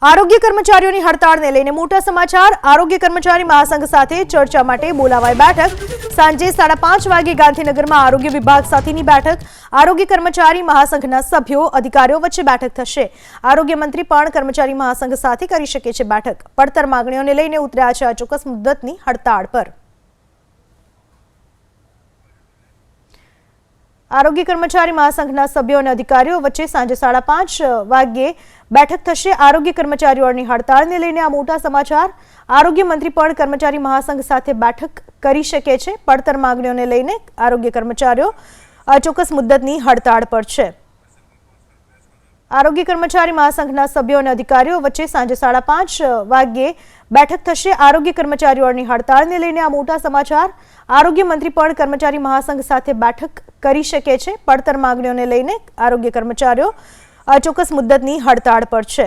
આરોગ્ય કર્મચારીઓની હડતાળને લઈને મોટા સમાચાર। આરોગ્ય કર્મચારી મહાસંઘ સાથે ચર્ચા માટે બોલાવાઈ બેઠક। સાંજે 5:30 વાગે ગાંધીનગરમાં આરોગ્ય વિભાગ સાથેની બેઠક। આરોગ્ય કર્મચારી મહાસંઘના સભ્યો અધિકારીઓ વચ્ચે બેઠક થશે। આરોગ્ય મંત્રી પણ કર્મચારી મહાસંઘ સાથે કરી શકે છે બેઠક। પડતર માંગણીઓને લઈને ઉતર્યા છે આ ચોક્કસ મુદ્દતની હડતાળ પર। આરોગ્ય કર્મચારી મહાસંઘના સભ્યો અને અધિકારીઓ વચ્ચે સાંજે 5:30 વાગ્યે બેઠક થશે। આરોગ્ય કર્મચારીઓની હડતાળને લઈને આ મોટા સમાચાર। આરોગ્ય મંત્રી પણ કર્મચારી મહાસંઘ સાથે બેઠક કરી શકે છે। પડતર માંગણીઓને લઈને આરોગ્ય કર્મચારીઓ આ ચોક્કસ મુદ્દતની હડતાળ પર છે। આરોગ્ય કર્મચારી મહાસંઘના સભ્યો અને અધિકારીઓ વચ્ચે સાંજે 5:30 વાગ્યે બેઠક થશે। આરોગ્ય કર્મચારીઓની હડતાળને લઈને આ મોટા સમાચાર। આરોગ્ય મંત્રી પણ કર્મચારી મહાસંઘ સાથે બેઠક કરી શકે છે। પડતર માંગણીઓને લઈને આરોગ્ય કર્મચારીઓ આ ચોક્કસ મુદ્દતની હડતાળ પર છે।